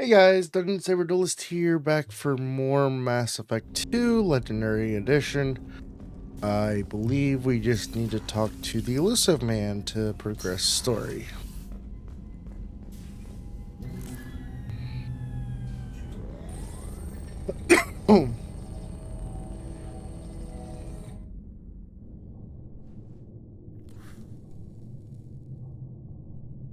Hey guys, Dungeon Saber Duelist here, back for more Mass Effect 2 Legendary Edition. I believe we just need to talk to the Elusive Man to progress story.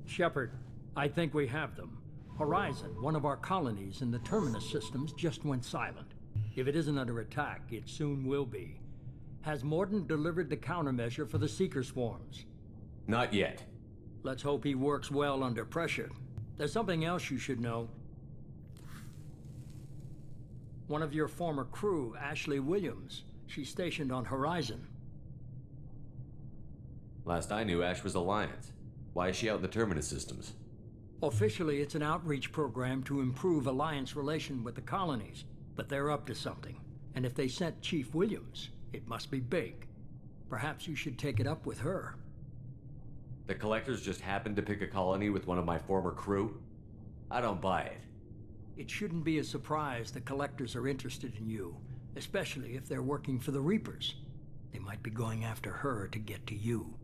Shepard, I think we have them. Horizon, one of our colonies in the Terminus systems, just went silent. If it isn't under attack, it soon will be. Has Mordin delivered the countermeasure for the Seeker swarms? Not yet. Let's hope he works well under pressure. There's something else you should know. One of your former crew, Ashley Williams, she's stationed on Horizon. Last I knew, Ash was Alliance. Why is she out in the Terminus systems? Officially, it's an outreach program to improve Alliance relation with the colonies, but they're up to something. And if they sent Chief Williams, it must be big. Perhaps you should take it up with her. The Collectors just happened to pick a colony with one of my former crew? I don't buy it. It shouldn't be a surprise the Collectors are interested in you, especially if they're working for the Reapers. They might be going after her to get to you.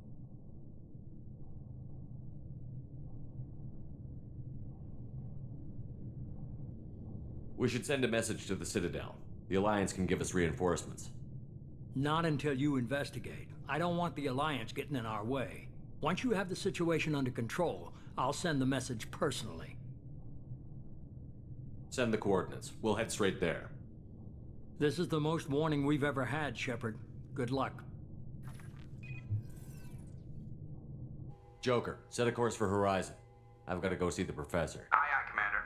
We should send a message to the Citadel. The Alliance can give us reinforcements. Not until you investigate. I don't want the Alliance getting in our way. Once you have the situation under control, I'll send the message personally. Send the coordinates. We'll head straight there. This is the most warning we've ever had, Shepard. Good luck. Joker, set a course for Horizon. I've got to go see the Professor. Aye, aye, Commander.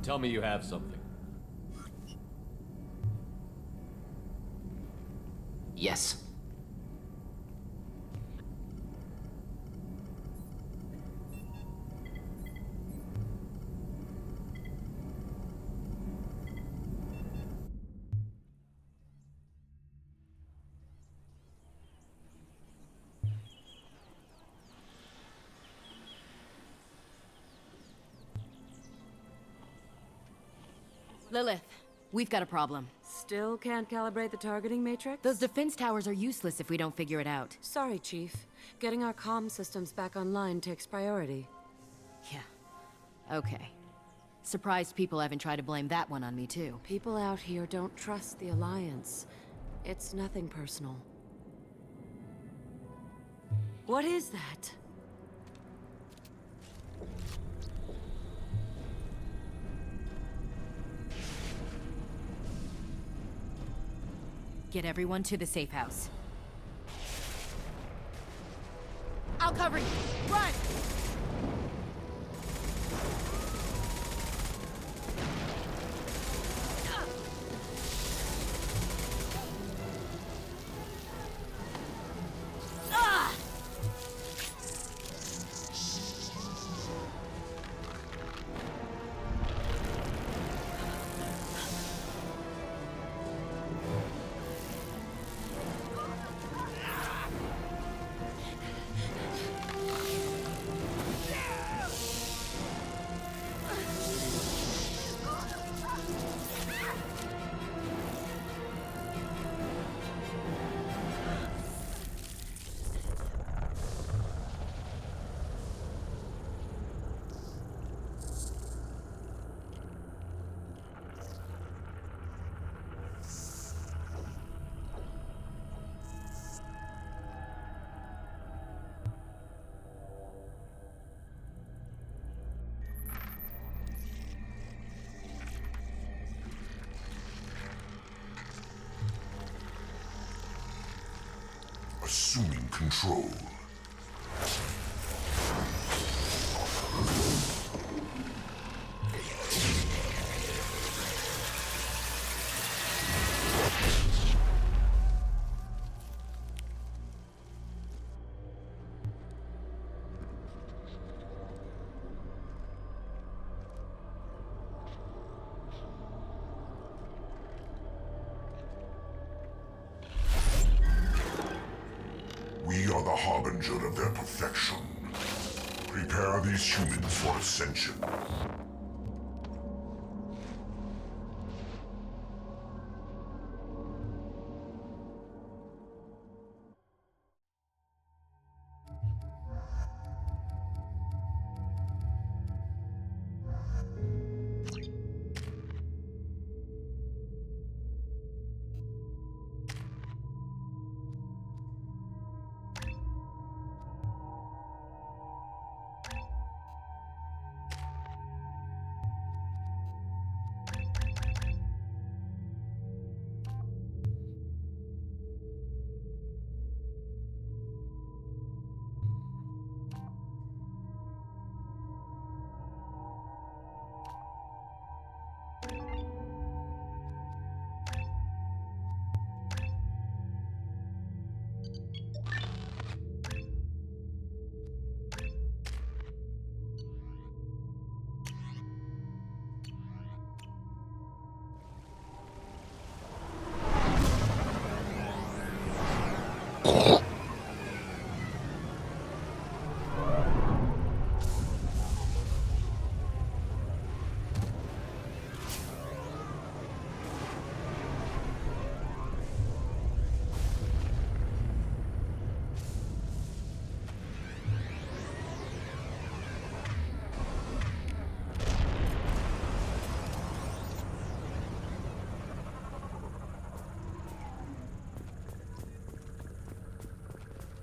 Tell me you have something. Yes. Lilith, we've got a problem. Still can't calibrate the targeting matrix? Those defense towers are useless if we don't figure it out. Sorry, Chief. Getting our comm systems back online takes priority. Yeah. Okay. Surprised people haven't tried to blame that one on me, too. People out here don't trust the Alliance. It's nothing personal. What is that? Get everyone to the safe house. I'll cover you. Run! Assuming control. We are the harbinger of their perfection. Prepare these humans for ascension.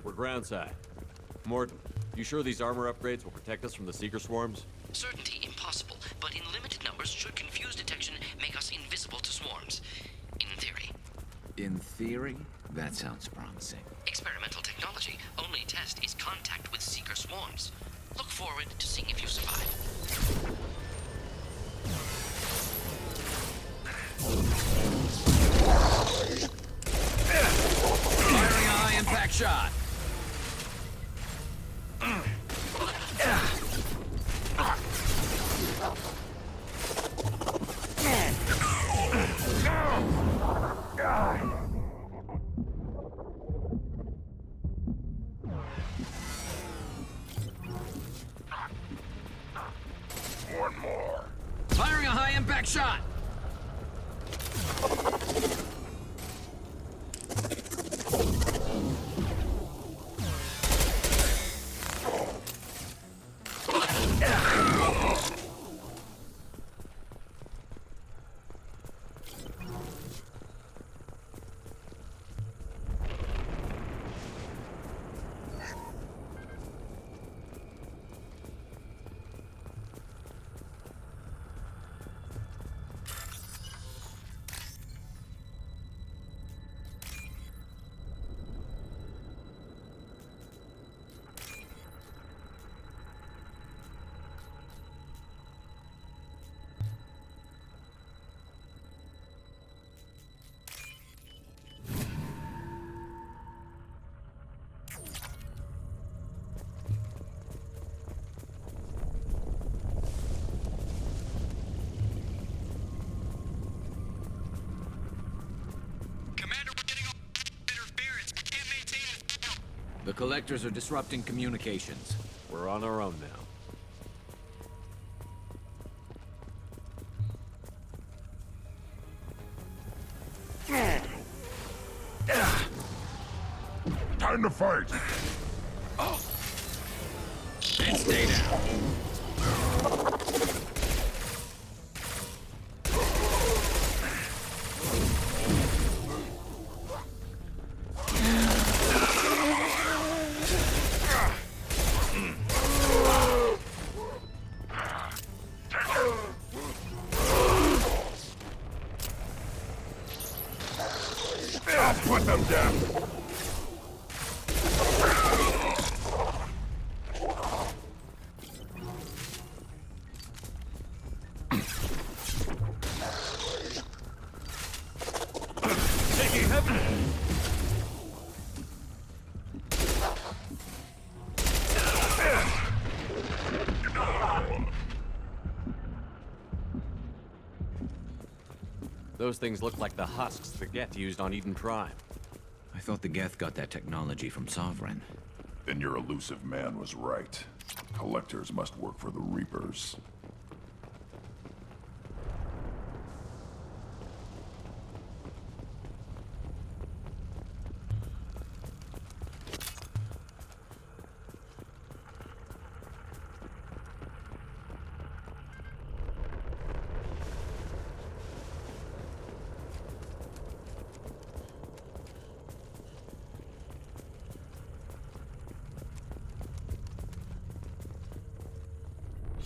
We're groundside. Morton, you sure these armor upgrades will protect us from the Seeker swarms? Certainty impossible, but in limited numbers should confuse detection make us invisible to swarms. In theory. In theory? That sounds promising. Experimental technology. Only test is contact with Seeker swarms. Look forward to seeing if you survive. Firing a high-impact shot! One more. Firing a high-impact shot! The collectors are disrupting communications. We're on our own now. Time to fight. And stay down. Put them down. Taking heavy. Those things look like the husks that Geth used on Eden Prime. I thought the Geth got that technology from Sovereign. Then your elusive man was right. Collectors must work for the Reapers.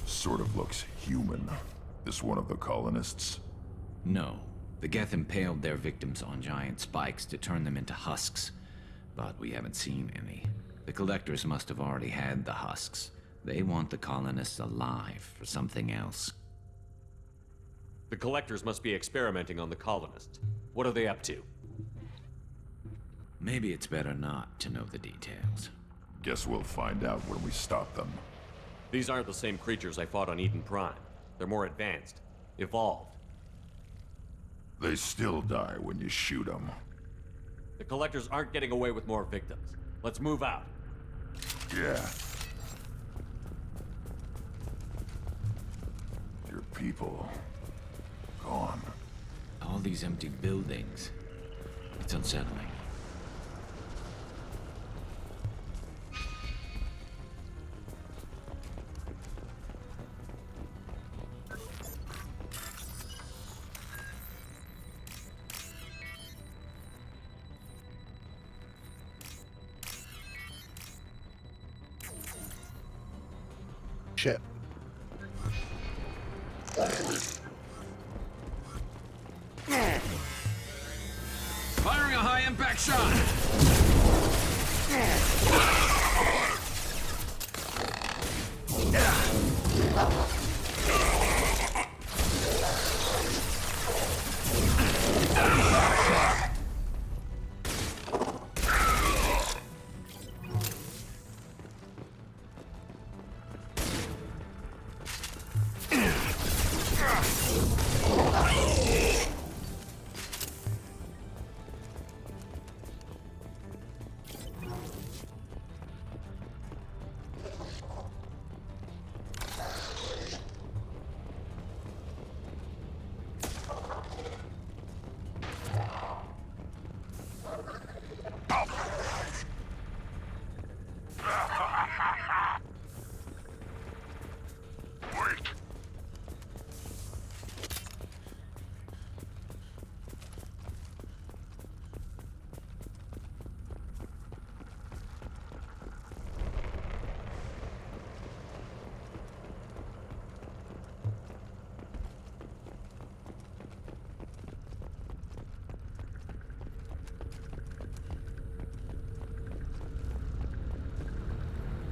Sort of looks human. This one of the colonists? No. The Geth impaled their victims on giant spikes to turn them into husks. But we haven't seen any. The Collectors must have already had the husks. They want the colonists alive for something else. The Collectors must be experimenting on the colonists. What are they up to? Maybe it's better not to know the details. Guess we'll find out when we stop them. These aren't the same creatures I fought on Eden Prime. They're more advanced. Evolved. They still die when you shoot them. The Collectors aren't getting away with more victims. Let's move out. Yeah. Your people... gone. All these empty buildings. It's unsettling. Shit. Firing a high-impact shot!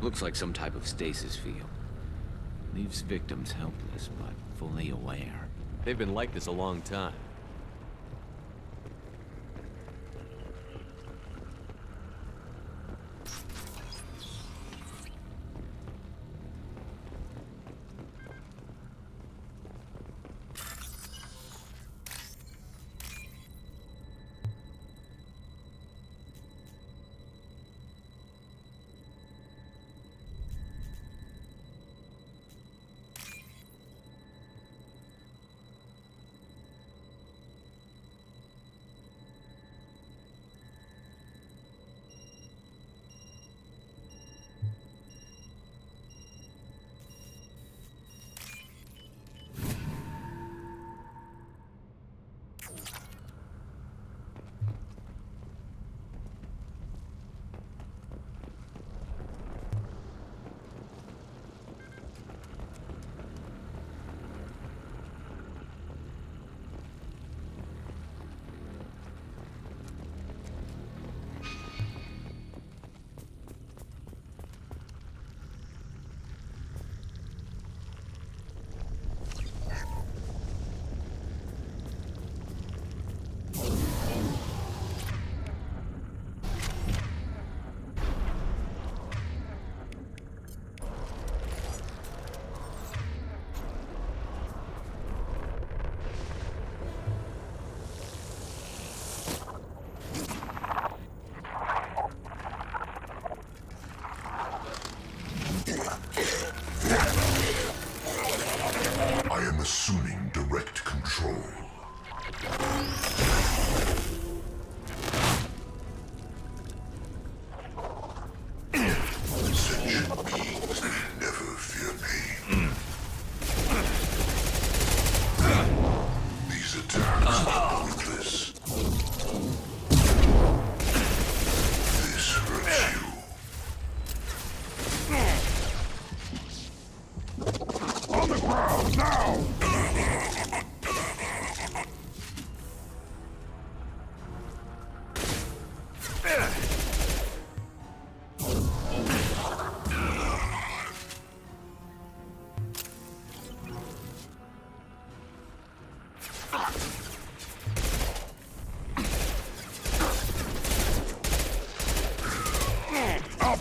Looks like some type of stasis field. Leaves victims helpless, but fully aware. They've been like this a long time.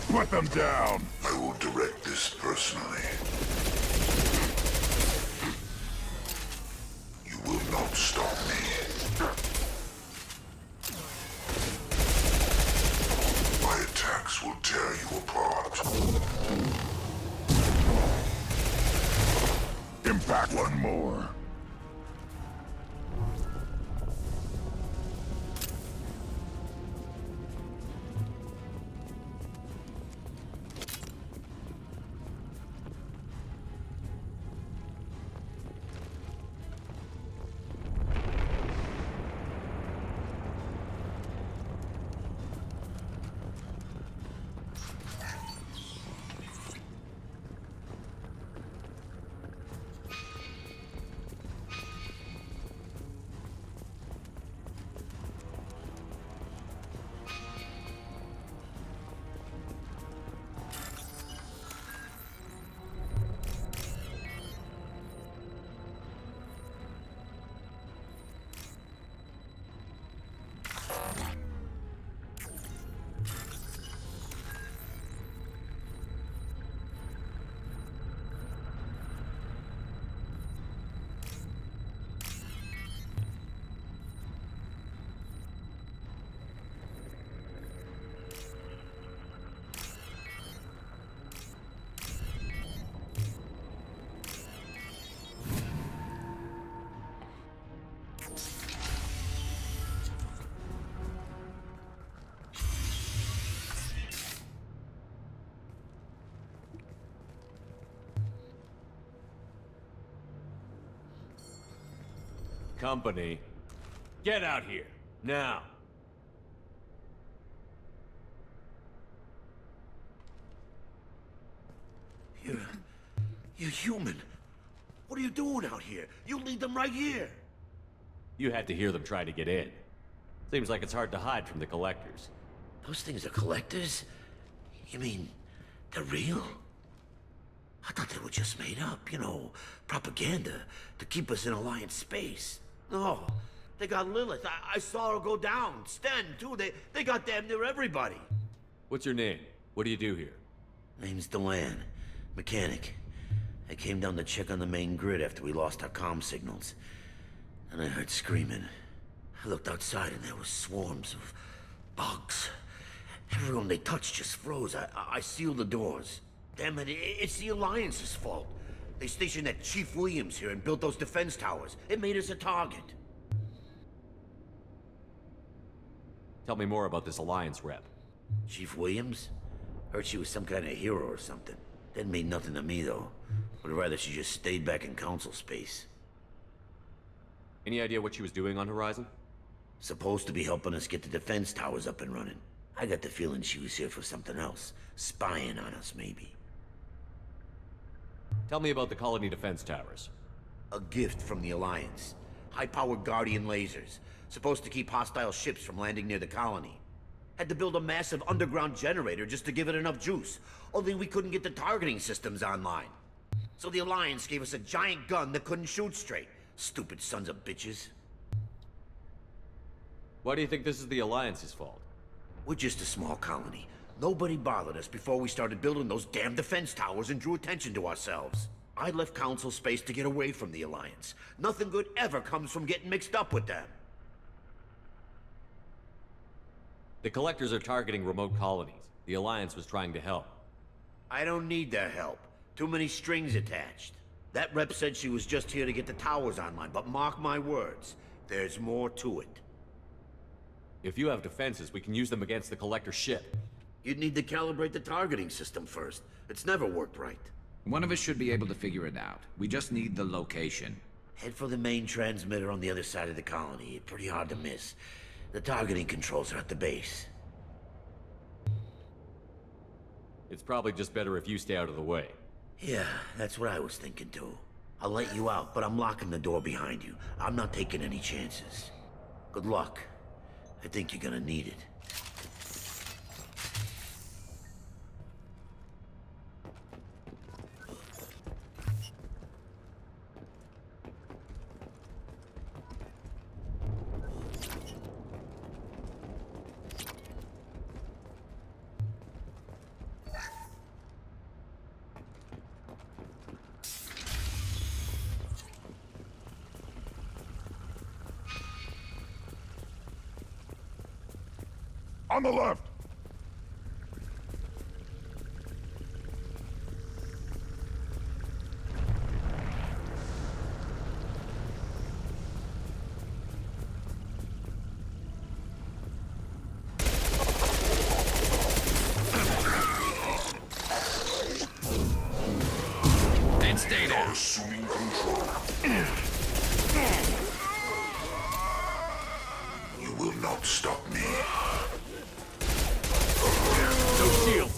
put them down! I will direct this personally. You will not stop me. My attacks will tear you apart. Impact one more. Company, get out here, now! You're human. What are you doing out here? You lead them right here. You had to hear them try to get in. Seems like it's hard to hide from the collectors. Those things are collectors? You mean, they're real? I thought they were just made up, you know, propaganda to keep us in Alliance space. No, they got Lilith. I saw her go down. Sten, too. They got damn near everybody. What's your name? What do you do here? Name's Delan. Mechanic. I came down to check on the main grid after we lost our comm signals. And I heard screaming. I looked outside and there were swarms of bugs. Everyone they touched just froze. I sealed the doors. Damn it, it's the Alliance's fault. They stationed that Chief Williams here and built those defense towers. It made us a target. Tell me more about this Alliance rep. Chief Williams? Heard she was some kind of hero or something. Didn't mean nothing to me, though. Would rather she just stayed back in Council space. Any idea what she was doing on Horizon? Supposed to be helping us get the defense towers up and running. I got the feeling she was here for something else. Spying on us, maybe. Tell me about the colony defense towers. A gift from the Alliance. High-powered Guardian lasers. Supposed to keep hostile ships from landing near the colony. Had to build a massive underground generator just to give it enough juice. Only we couldn't get the targeting systems online. So the Alliance gave us a giant gun that couldn't shoot straight. Stupid sons of bitches. Why do you think this is the Alliance's fault? We're just a small colony. Nobody bothered us before we started building those damn defense towers and drew attention to ourselves. I left Council space to get away from the Alliance. Nothing good ever comes from getting mixed up with them. The Collectors are targeting remote colonies. The Alliance was trying to help. I don't need their help. Too many strings attached. That rep said she was just here to get the towers online, but mark my words, there's more to it. If you have defenses, we can use them against the Collector ship. You'd need to calibrate the targeting system first. It's never worked right. One of us should be able to figure it out. We just need the location. Head for the main transmitter on the other side of the colony. Pretty hard to miss. The targeting controls are at the base. It's probably just better if you stay out of the way. Yeah, that's what I was thinking too. I'll let you out, but I'm locking the door behind you. I'm not taking any chances. Good luck. I think you're gonna need it. On the left! And stay there. Assuming control. You will not stop me. No shield!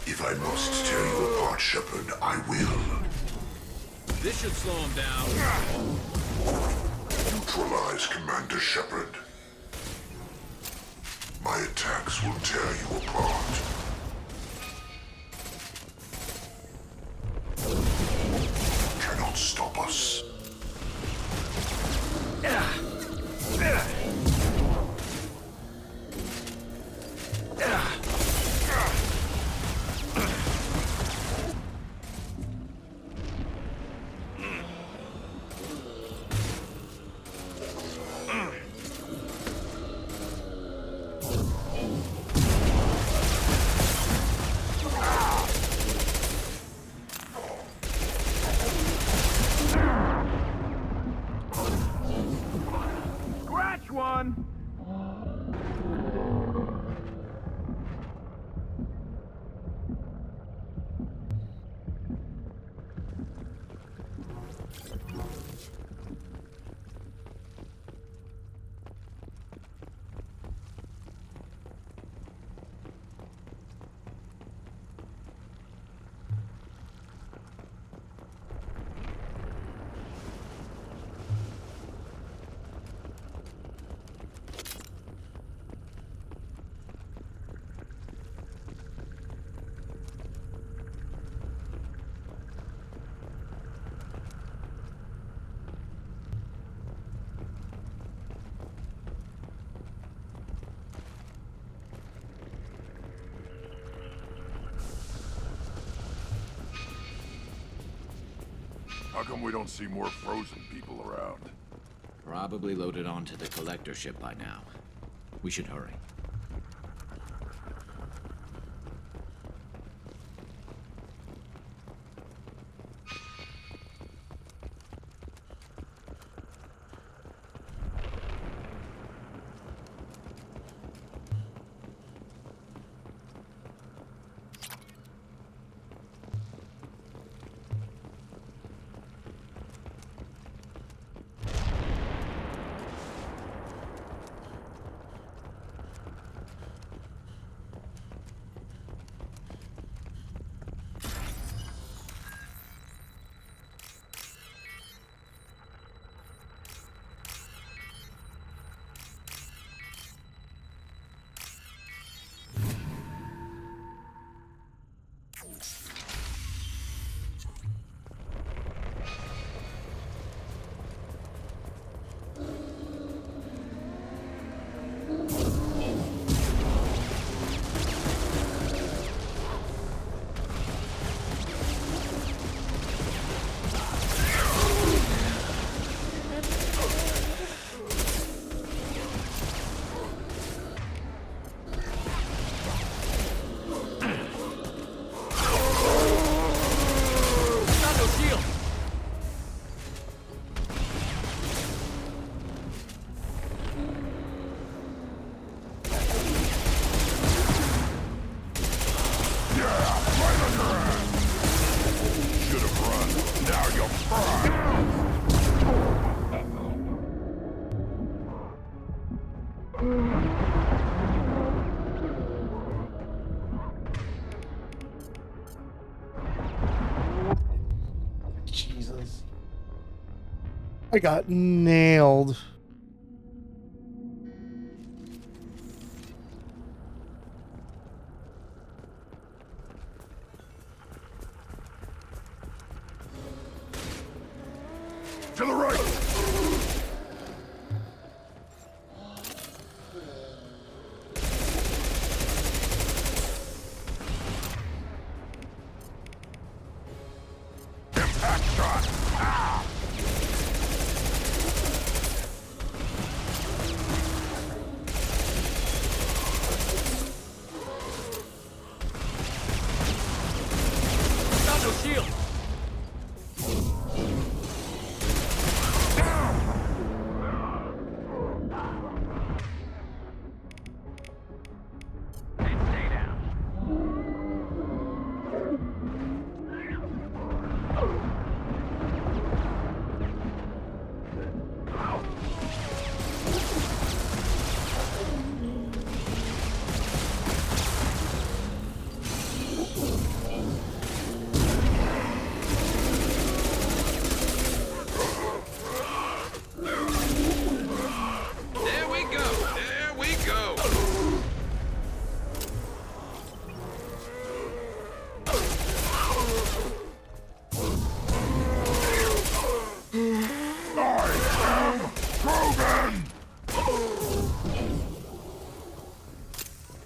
If I must tear you apart, Shepard, I will. This should slow him down. Neutralize Commander Shepard. My attacks will tear you apart. Cannot stop us. Scratch one! How come we don't see more frozen people around? Probably loaded onto the collector ship by now. We should hurry. Jesus. I got nailed. To the right! Impact shot! Ah!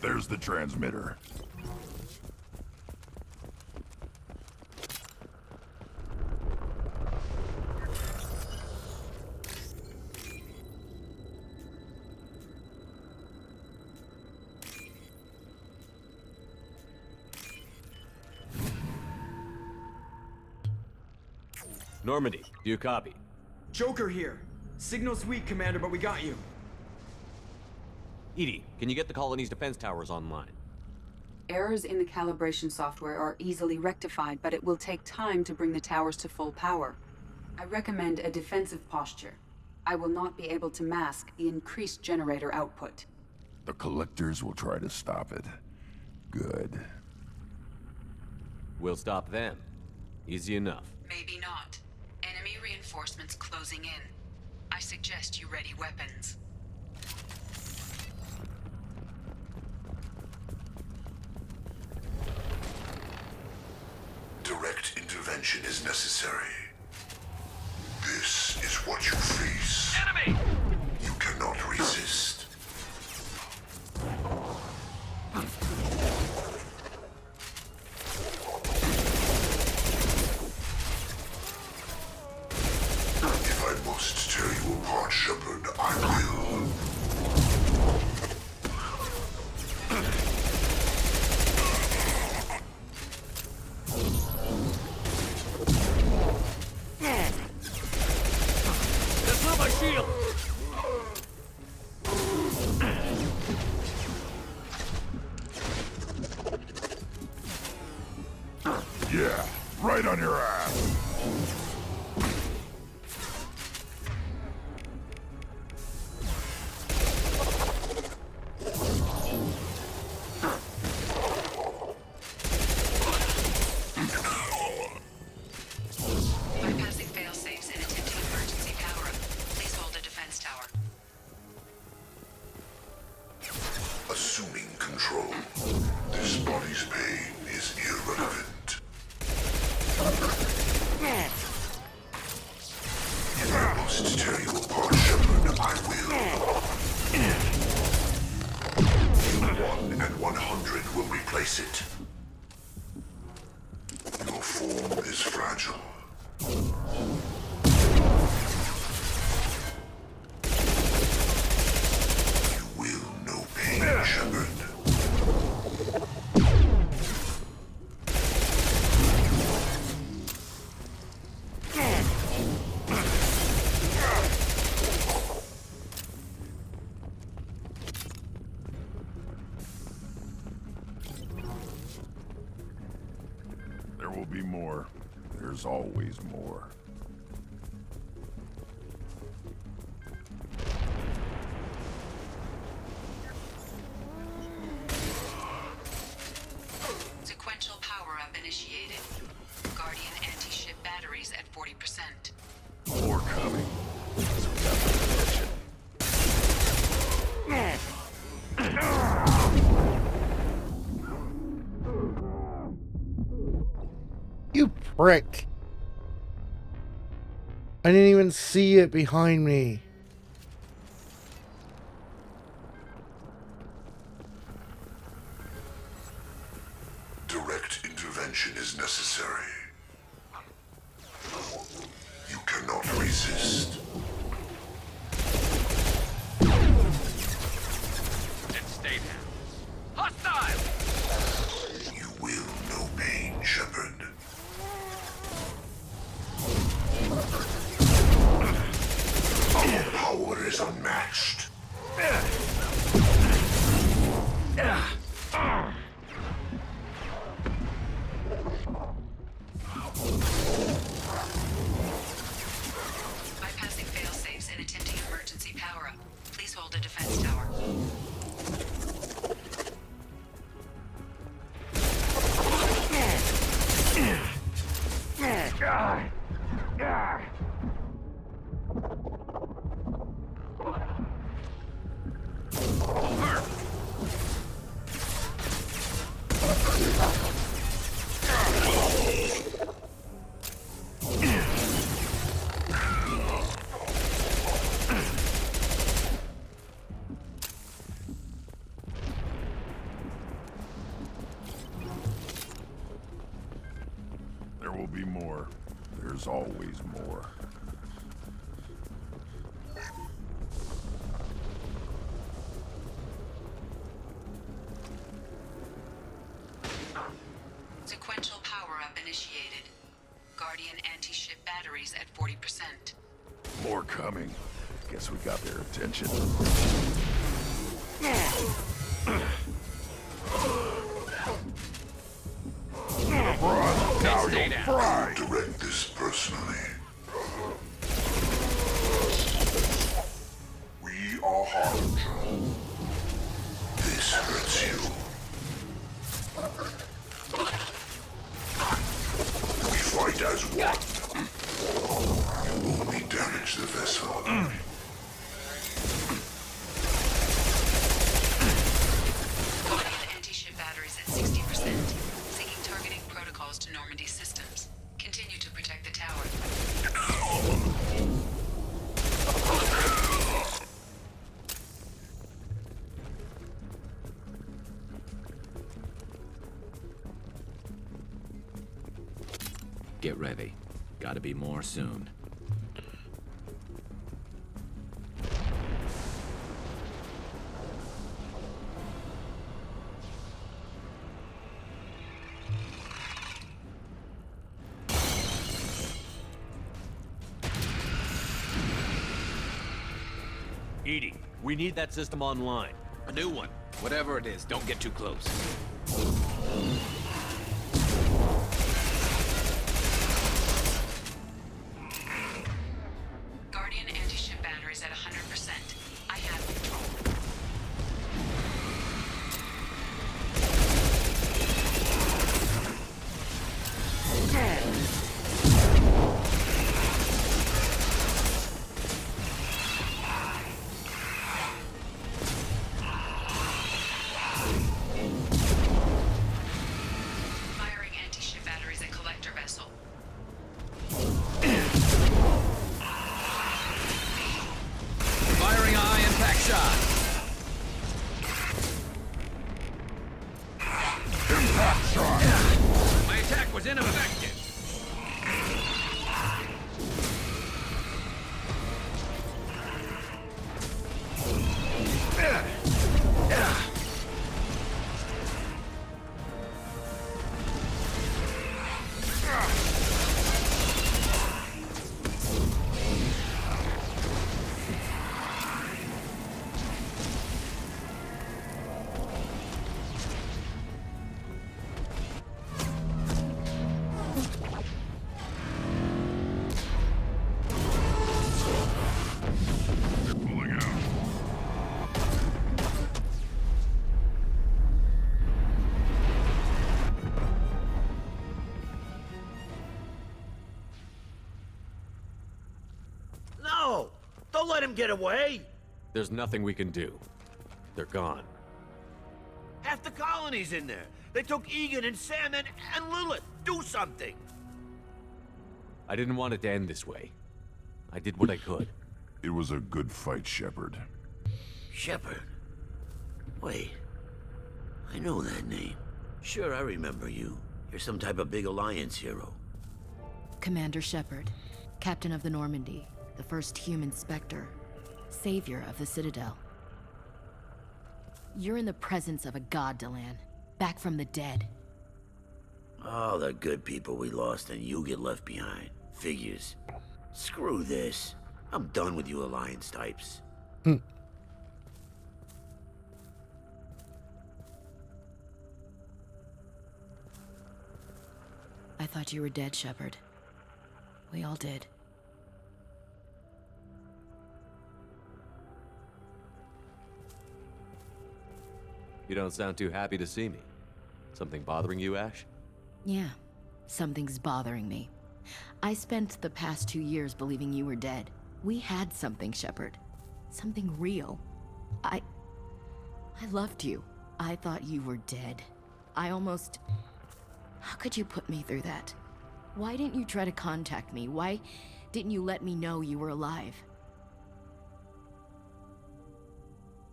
There's the transmitter. Normandy, do you copy? Joker here. Signal's weak, Commander, but we got you. Edie, can you get the colony's defense towers online? Errors in the calibration software are easily rectified, but it will take time to bring the towers to full power. I recommend a defensive posture. I will not be able to mask the increased generator output. The collectors will try to stop it. Good. We'll stop them. Easy enough. Maybe not. Enemy reinforcements closing in. I suggest you ready weapons. Direct intervention is necessary. This is what you face. Enemy! You cannot resist. If I must tear you apart, Shepard, I will. That's not my shield! Yeah, right on your ass. Bypassing fail-safes and attempting emergency power-up. Please hold a defense tower. Assuming control. This body's pain is irrelevant. If I must tear you apart, Shepard, I will. 1 and 100 will replace it. Your form is fragile. You will know pain, Shepard. There will be more. There's always more. Sequential power-up initiated. Guardian anti-ship batteries at 40%. More coming. So we got the attention. You prick. I didn't even see it behind me. Direct intervention is necessary. You cannot resist. And stay down. Hostile! You will know pain, Shepard. Our power is unmatched. Bypassing fail-safes and attempting emergency power-up. Please hold a defense tower. will be more. There's always more. Sequential power-up initiated. Guardian anti-ship batteries at 40%. More coming. Guess we got their attention. Now Stay you'll down. fry! Direct this personally. We are Harbinger. This hurts you. We fight as one. You only damage the vessel. Guardian anti-ship batteries at 60%. Syncing targeting protocols to Normandy systems. Continue to protect the tower. Get ready. Gotta be more soon. Edie, we need that system online. A new one. Whatever it is, don't get too close. Guardian anti-ship batteries at 100%. I have control. Firing anti-ship batteries at collector vessel. Firing a high impact shot. Impact shot! My attack was ineffective. Pulling out. No! Don't let him get away! There's nothing we can do. They're gone. Half the colony's in there. They took Egan and Sam and Lilith. Do something! I didn't want it to end this way. I did what I could. It was a good fight, Shepard. Shepard? Wait. I know that name. Sure, I remember you. You're some type of big Alliance hero. Commander Shepard, Captain of the Normandy, the first human Spectre, Savior of the Citadel. You're in the presence of a god, Delan, back from the dead. All the good people we lost and you get left behind. Figures. Screw this. I'm done with you Alliance types. I thought you were dead, Shepard. We all did. You don't sound too happy to see me. Something bothering you, Ash? Yeah, something's bothering me. I spent the past 2 years believing you were dead. We had something, Shepard. Something real. I loved you. I thought you were dead. I almost... How could you put me through that? Why didn't you try to contact me? Why didn't you let me know you were alive?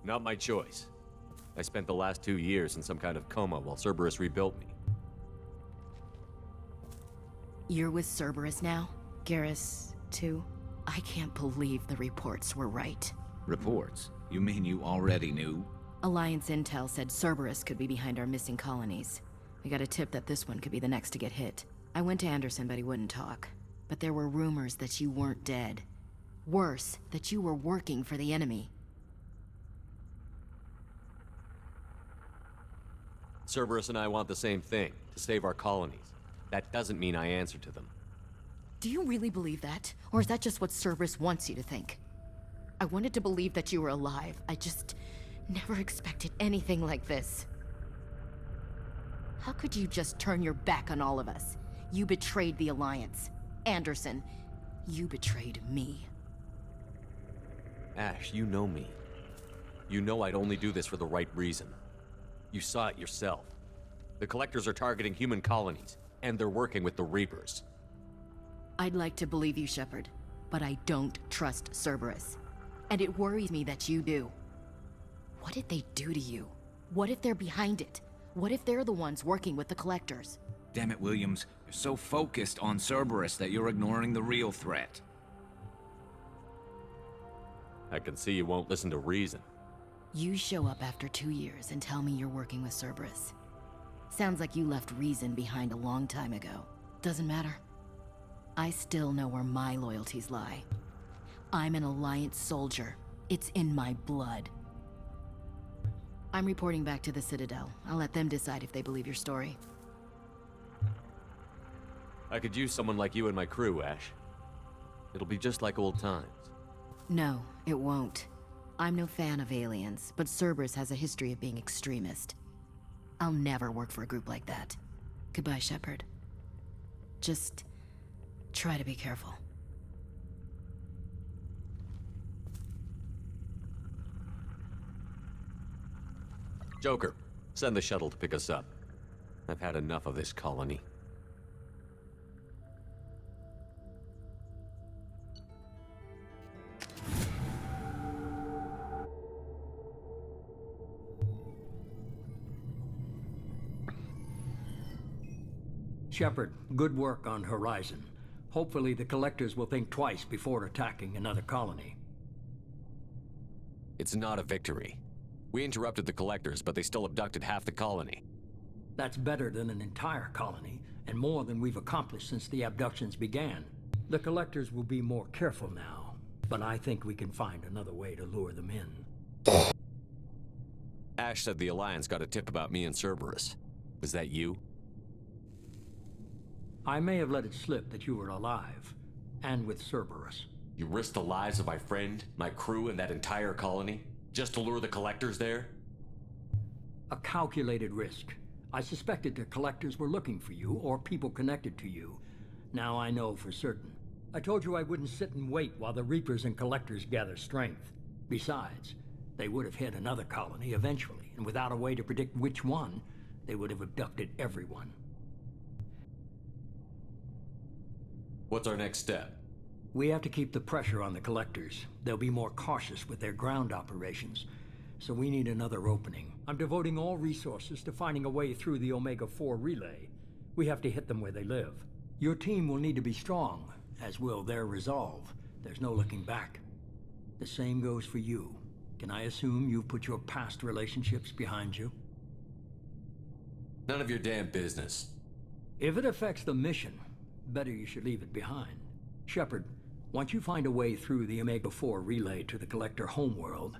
Not my choice. I spent the last 2 years in some kind of coma while Cerberus rebuilt me. You're with Cerberus now? Garrus, too? I can't believe the reports were right. Reports? You mean you already knew? Alliance intel said Cerberus could be behind our missing colonies. We got a tip that this one could be the next to get hit. I went to Anderson, but he wouldn't talk. But there were rumors that you weren't dead. Worse, that you were working for the enemy. Cerberus and I want the same thing, to save our colonies. That doesn't mean I answer to them. Do you really believe that? Or is that just what Cerberus wants you to think? I wanted to believe that you were alive. I just never expected anything like this. How could you just turn your back on all of us? You betrayed the Alliance. Anderson, you betrayed me. Ash, you know me. You know I'd only do this for the right reason. You saw it yourself. The Collectors are targeting human colonies, and they're working with the Reapers. I'd like to believe you, Shepard, but I don't trust Cerberus. And it worries me that you do. What did they do to you? What if they're behind it? What if they're the ones working with the Collectors? Damn it, Williams. You're so focused on Cerberus that you're ignoring the real threat. I can see you won't listen to reason. You show up after 2 years and tell me you're working with Cerberus. Sounds like you left reason behind a long time ago. Doesn't matter. I still know where my loyalties lie. I'm an Alliance soldier. It's in my blood. I'm reporting back to the Citadel. I'll let them decide if they believe your story. I could use someone like you in my crew, Ash. It'll be just like old times. No, it won't. I'm no fan of aliens, but Cerberus has a history of being extremist. I'll never work for a group like that. Goodbye, Shepard. Just try to be careful. Joker, send the shuttle to pick us up. I've had enough of this colony. Shepard, good work on Horizon. Hopefully the Collectors will think twice before attacking another colony. It's not a victory. We interrupted the Collectors, but they still abducted half the colony. That's better than an entire colony, and more than we've accomplished since the abductions began. The Collectors will be more careful now, but I think we can find another way to lure them in. Ash said the Alliance got a tip about me and Cerberus. Was that you? I may have let it slip that you were alive, and with Cerberus. You risked the lives of my friend, my crew, and that entire colony, just to lure the Collectors there? A calculated risk. I suspected the Collectors were looking for you, or people connected to you. Now I know for certain. I told you I wouldn't sit and wait while the Reapers and Collectors gather strength. Besides, they would have hit another colony eventually, and without a way to predict which one, they would have abducted everyone. What's our next step? We have to keep the pressure on the Collectors. They'll be more cautious with their ground operations. So we need another opening. I'm devoting all resources to finding a way through the Omega-4 relay. We have to hit them where they live. Your team will need to be strong, as will their resolve. There's no looking back. The same goes for you. Can I assume you've put your past relationships behind you? None of your damn business. If it affects the mission, better you should leave it behind. Shepard, once you find a way through the Omega-4 relay to the Collector homeworld,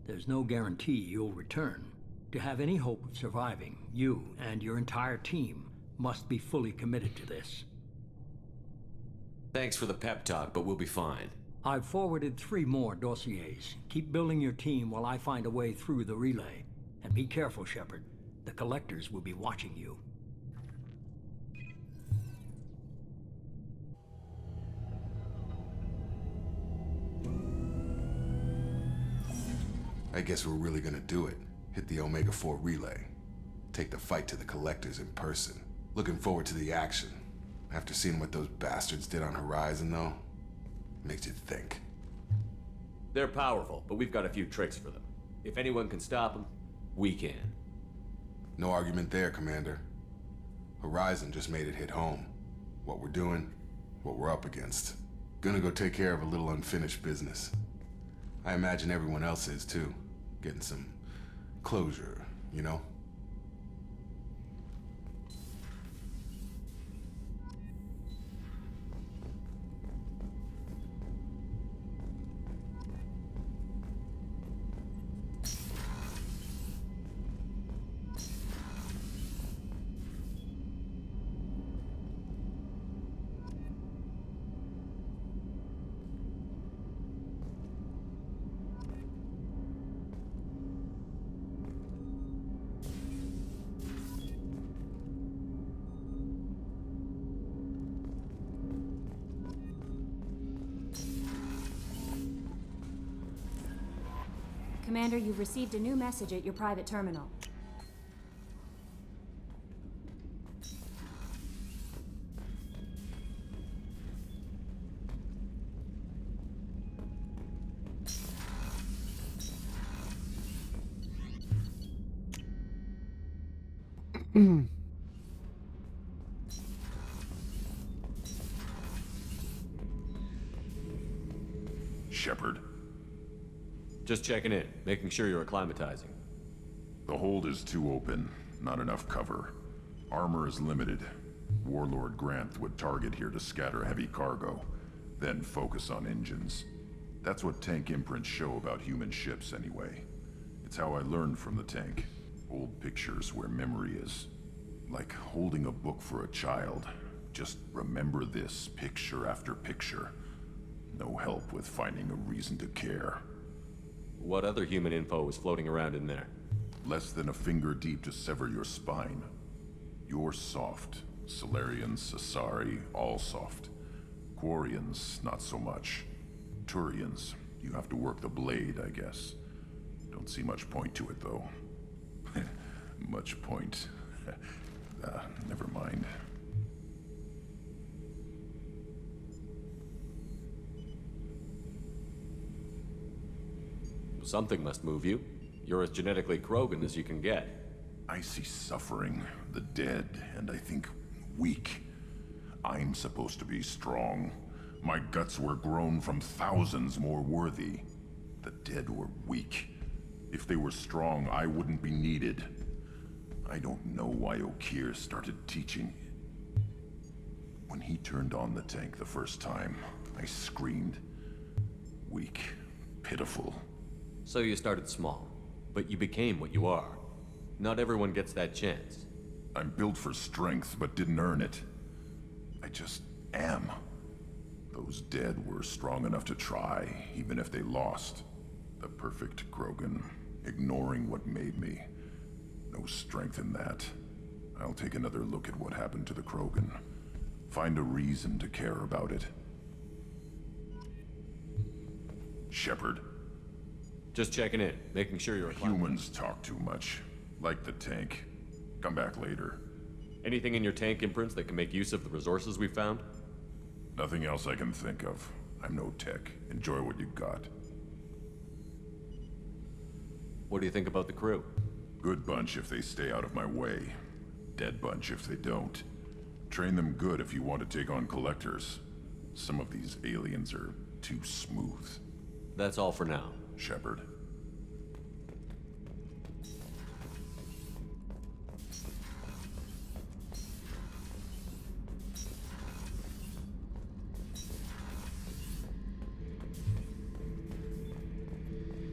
there's no guarantee you'll return. To have any hope of surviving, you and your entire team must be fully committed to this. Thanks for the pep talk, but we'll be fine. I've forwarded 3 more dossiers. Keep building your team while I find a way through the relay. And be careful, Shepard. The Collectors will be watching you. I guess we're really gonna do it. Hit the Omega-4 relay. Take the fight to the Collectors in person. Looking forward to the action. After seeing what those bastards did on Horizon, though, makes you think. They're powerful, but we've got a few tricks for them. If anyone can stop them, we can. No argument there, Commander. Horizon just made it hit home. what we're doing, what we're up against. Gonna go take care of a little unfinished business. I imagine everyone else is too. Getting some closure, you know? Commander, you've received a new message at your private terminal. Shepard. Just checking in, making sure you're acclimatizing. The hold is too open, not enough cover. Armor is limited. Warlord Granth would target here to scatter heavy cargo, then focus on engines. That's what tank imprints show about human ships anyway. It's how I learned from the tank. Old pictures where memory is. Like holding a book for a child. Just remember this, picture after picture. No help with finding a reason to care. What other human info was floating around in there? Less than a finger deep to sever your spine. You're soft. Solarians, Asari, all soft. Quarians, not so much. Turians, you have to work the blade, I guess. Don't see much point to it, though. Much point. Never mind. Something must move you. You're as genetically Krogan as you can get. I see suffering, the dead, and I think weak. I'm supposed to be strong. My guts were grown from thousands more worthy. The dead were weak. If they were strong, I wouldn't be needed. I don't know why Okeer started teaching. When he turned on the tank the first time, I screamed. Weak, pitiful. So you started small, but you became what you are. Not everyone gets that chance. I'm built for strength, but didn't earn it. I just am. Those dead were strong enough to try, even if they lost. The perfect Krogan, ignoring what made me. No strength in that. I'll take another look at what happened to the Krogan. Find a reason to care about it. Shepard. Just checking in, making sure you're Humans talk too much. Like the tank. Come back later. Anything in your tank imprints that can make use of the resources we found? Nothing else I can think of. I'm no tech. Enjoy what you got. What do you think about the crew? Good bunch if they stay out of my way. Dead bunch if they don't. Train them good if you want to take on collectors. Some of these aliens are too smooth. That's all for now. Shepard.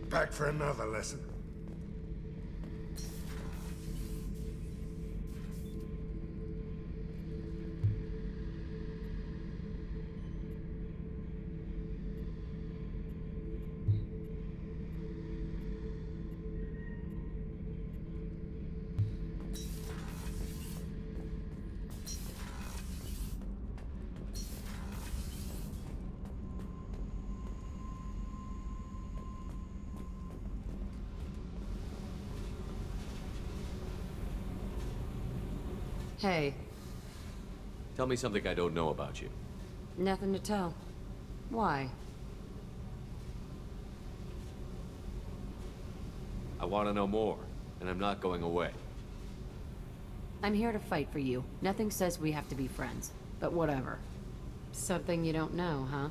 Back for another lesson. Hey. Tell me something I don't know about you. Nothing to tell. Why? I want to know more, and I'm not going away. I'm here to fight for you. Nothing says we have to be friends. but whatever. Something you don't know, huh?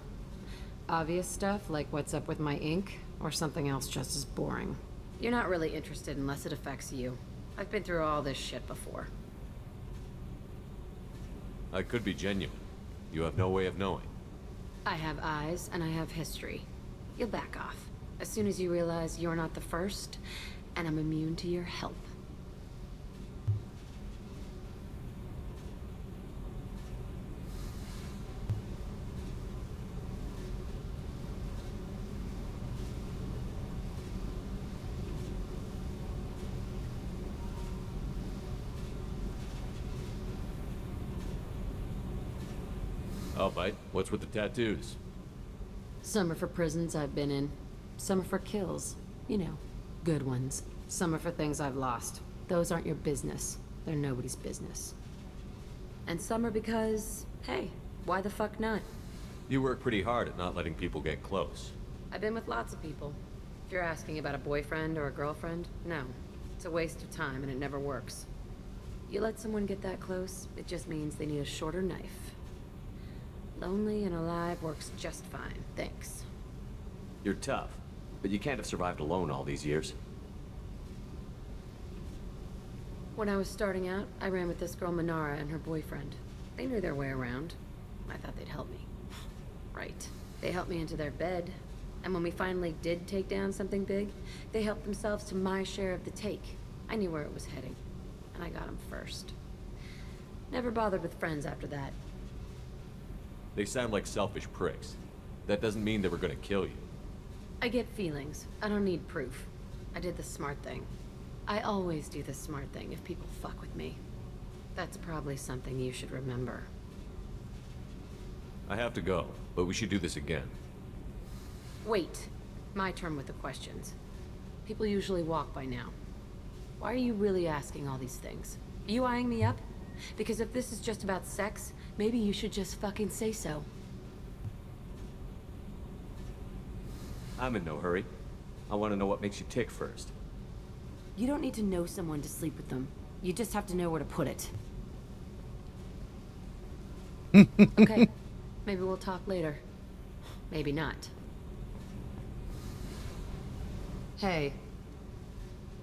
Obvious stuff like what's up with my ink, or something else just as boring? You're not really interested unless it affects you. I've been through all this shit before. I could be genuine. You have no way of knowing. I have eyes, and I have history. You'll back off. As soon as you realize you're not the first, and I'm immune to your help. I'll bite. What's with the tattoos? Some are for prisons I've been in. Some are for kills. You know, good ones. Some are for things I've lost. Those aren't your business. They're nobody's business. And some are because, hey, why the fuck not? You work pretty hard at not letting people get close. I've been with lots of people. If you're asking about a boyfriend or a girlfriend, no. It's a waste of time and it never works. You let someone get that close, it just means they need a shorter knife. Lonely and alive works just fine, thanks. You're tough, but you can't have survived alone all these years. When I was starting out, I ran with this girl Minara and her boyfriend. They knew their way around. I thought they'd help me. Right. They helped me into their bed. And when we finally did take down something big, they helped themselves to my share of the take. I knew where it was heading. And I got them first. Never bothered with friends after that. They sound like selfish pricks. That doesn't mean they were gonna kill you. I get feelings. I don't need proof. I did the smart thing. I always do the smart thing if people fuck with me. That's probably something you should remember. I have to go, but we should do this again. Wait. My turn with the questions. People usually walk by now. Why are you really asking all these things? Are you eyeing me up? Because if this is just about sex, maybe you should just fucking say so. I'm in no hurry. I want to know what makes you tick first. You don't need to know someone to sleep with them. You just have to know where to put it. Okay. Maybe we'll talk later. Maybe not. Hey.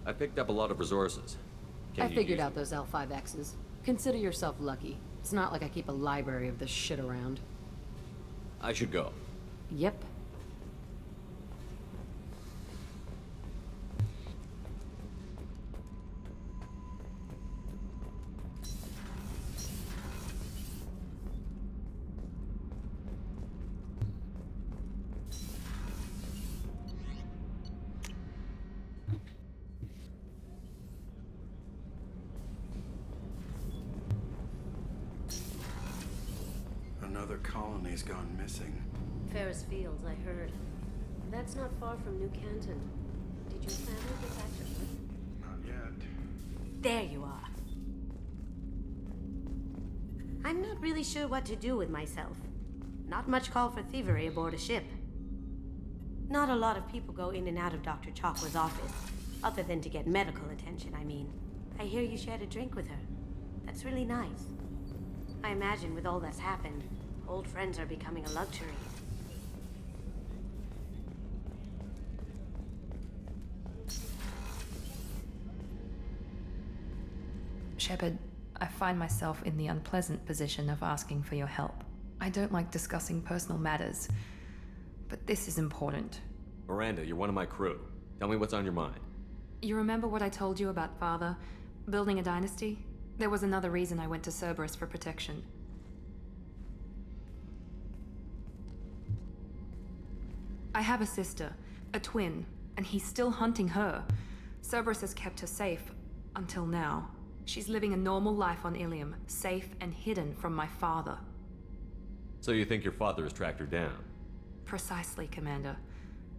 I picked up a lot of resources. I figured out those L5Xs. Consider yourself lucky. It's not like I keep a library of this shit around. I should go. Yep. Another colony's gone missing. Ferris Fields, I heard. That's not far from New Canton. Did your family get back to Earth? Not yet. There you are. I'm not really sure what to do with myself. Not much call for thievery aboard a ship. Not a lot of people go in and out of Dr. Chocola's office, other than to get medical attention, I mean. I hear you shared a drink with her. That's really nice. I imagine with all that's happened, old friends are becoming a luxury. Shepard, I find myself in the unpleasant position of asking for your help. I don't like discussing personal matters, but this is important. Miranda, you're one of my crew. Tell me what's on your mind. You remember what I told you about Father? Building a dynasty? There was another reason I went to Cerberus for protection. I have a sister, a twin, and he's still hunting her. Cerberus has kept her safe, until now. She's living a normal life on Ilium, safe and hidden from my father. So you think your father has tracked her down? Precisely, Commander.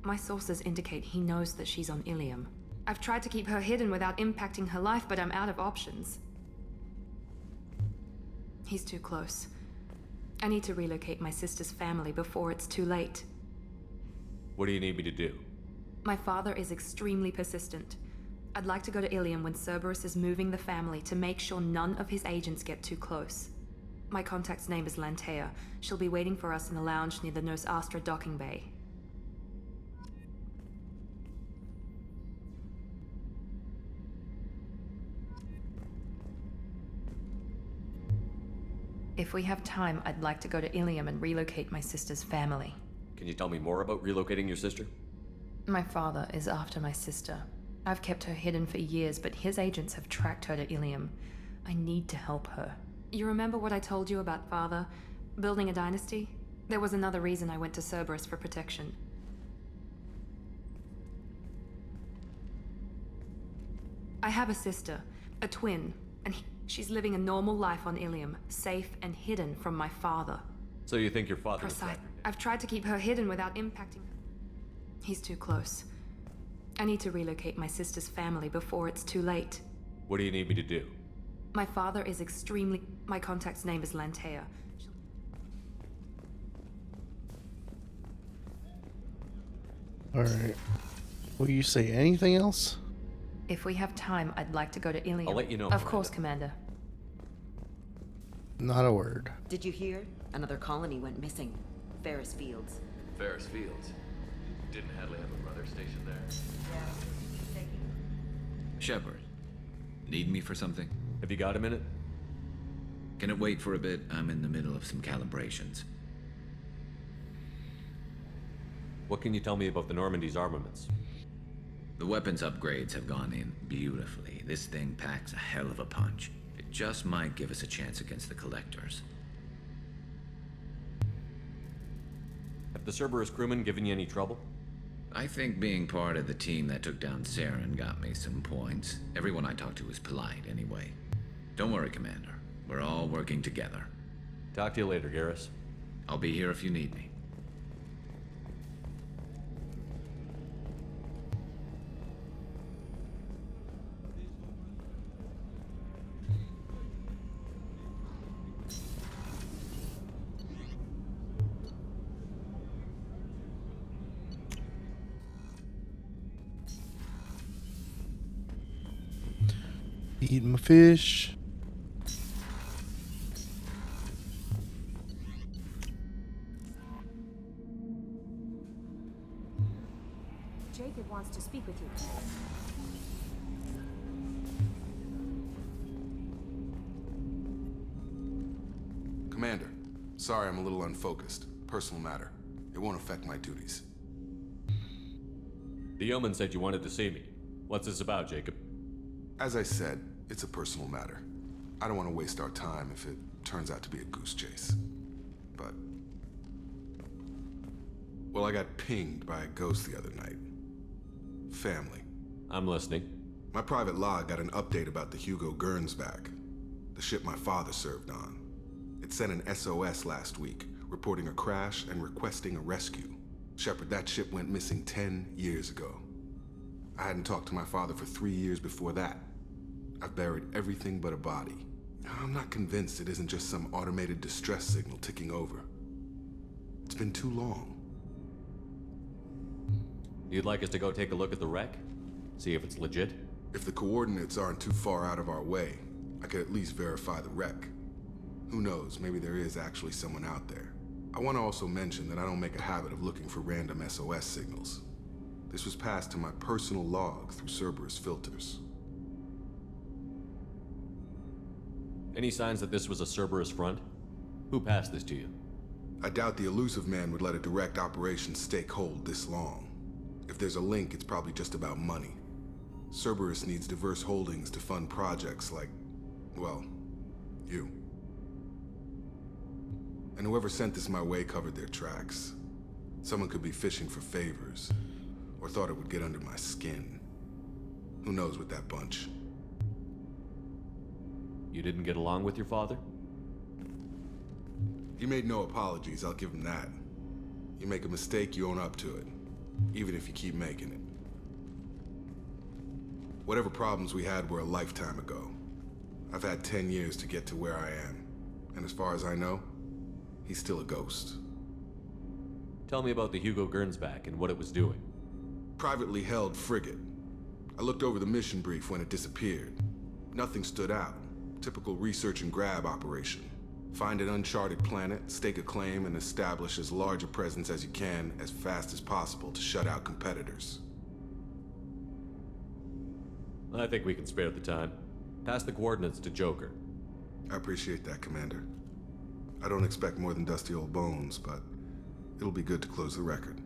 My sources indicate he knows that she's on Ilium. I've tried to keep her hidden without impacting her life, but I'm out of options. He's too close. I need to relocate my sister's family before it's too late. What do you need me to do? My father is extremely persistent. I'd like to go to Ilium when Cerberus is moving the family to make sure none of his agents get too close. My contact's name is Lantea. She'll be waiting for us in the lounge near the Nos Astra docking bay. If we have time, I'd like to go to Ilium and relocate my sister's family. Can you tell me more about relocating your sister? My father is after my sister. I've kept her hidden for years, but his agents have tracked her to Ilium. I need to help her. You remember what I told you about father? Building a dynasty? There was another reason I went to Cerberus for protection. I have a sister, a twin, and she's living a normal life on Ilium, safe and hidden from my father. So you think your father... Precise. I've tried to keep her hidden without impacting her. He's too close. I need to relocate my sister's family before it's too late. What do you need me to do? My father is extremely... My contact's name is Lantea. Alright. Will you say anything else? If we have time, I'd like to go to Ilium. I'll let you know, Of course, Commander. Not a word. Did you hear? Another colony went missing. Ferris Fields. Ferris Fields? Didn't Hadley have a brother stationed there? Shepard, need me for something? Have you got a minute? Can it wait for a bit? I'm in the middle of some calibrations. What can you tell me about the Normandy's armaments? The weapons upgrades have gone in beautifully. This thing packs a hell of a punch. It just might give us a chance against the Collectors. Have the Cerberus crewmen given you any trouble? I think being part of the team that took down Saren got me some points. Everyone I talked to was polite anyway. Don't worry, Commander. We're all working together. Talk to you later, Garrus. I'll be here if you need me. Eat my fish. Jacob wants to speak with you. Commander, sorry I'm a little unfocused. Personal matter. It won't affect my duties. The yeoman said you wanted to see me. What's this about, Jacob? As I said, it's a personal matter. I don't want to waste our time if it turns out to be a goose chase. But... well, I got pinged by a ghost the other night. Family. I'm listening. My private log got an update about the Hugo Gernsback, the ship my father served on. It sent an SOS last week, reporting a crash and requesting a rescue. Shepard, that ship went missing 10 years ago. I hadn't talked to my father for 3 years before that. I've buried everything but a body. I'm not convinced it isn't just some automated distress signal ticking over. It's been too long. You'd like us to go take a look at the wreck? See if it's legit? If the coordinates aren't too far out of our way, I could at least verify the wreck. Who knows, maybe there is actually someone out there. I want to also mention that I don't make a habit of looking for random SOS signals. This was passed to my personal log through Cerberus filters. Any signs that this was a Cerberus front? Who passed this to you? I doubt the elusive man would let a direct operation stake hold this long. If there's a link, it's probably just about money. Cerberus needs diverse holdings to fund projects like, well, you. And whoever sent this my way covered their tracks. Someone could be fishing for favors, or thought it would get under my skin. Who knows with that bunch? You didn't get along with your father? He made no apologies, I'll give him that. You make a mistake, you own up to it. Even if you keep making it. Whatever problems we had were a lifetime ago. I've had 10 years to get to where I am. And as far as I know, he's still a ghost. Tell me about the Hugo Gernsback and what it was doing. Privately held frigate. I looked over the mission brief when it disappeared. Nothing stood out. Typical research and grab operation. Find an uncharted planet, stake a claim, and establish as large a presence as you can as fast as possible to shut out competitors. I think we can spare the time. Pass the coordinates to Joker. I appreciate that, Commander. I don't expect more than dusty old bones, but it'll be good to close the record.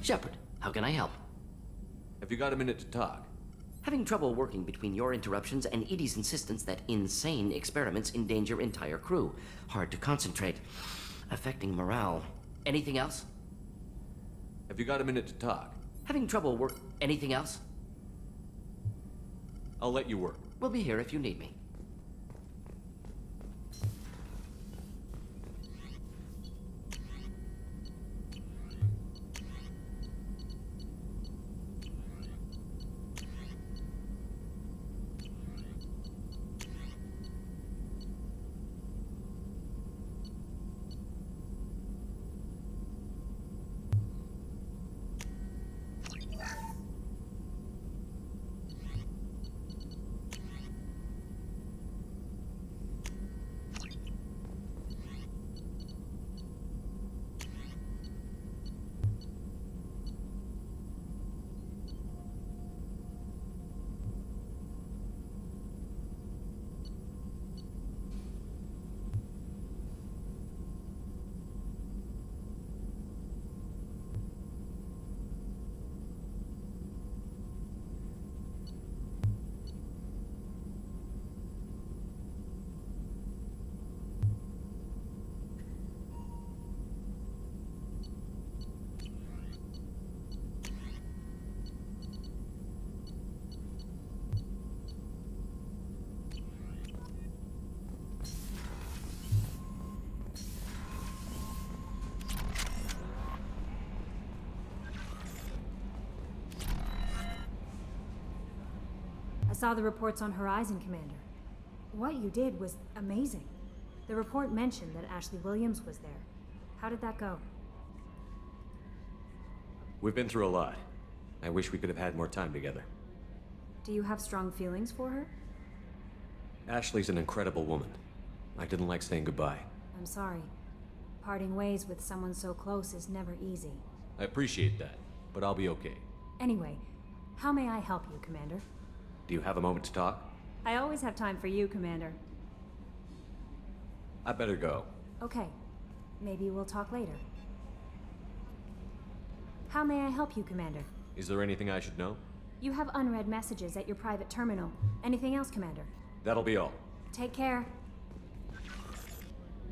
Shepard, how can I help? Have you got a minute to talk? Having trouble working between your interruptions and Edie's insistence that insane experiments endanger entire crew. Hard to concentrate. Affecting morale. Anything else? Have you got a minute to talk? Having trouble work... Anything else? I'll let you work. We'll be here if you need me. I saw the reports on Horizon, Commander. What you did was amazing. The report mentioned that Ashley Williams was there. How did that go? We've been through a lot. I wish we could have had more time together. Do you have strong feelings for her? Ashley's an incredible woman. I didn't like saying goodbye. I'm sorry. Parting ways with someone so close is never easy. I appreciate that, but I'll be okay. Anyway, how may I help you, Commander? Do you have a moment to talk? I always have time for you, Commander. I better go. Okay. Maybe we'll talk later. How may I help you, Commander? Is there anything I should know? You have unread messages at your private terminal. Anything else, Commander? That'll be all. Take care.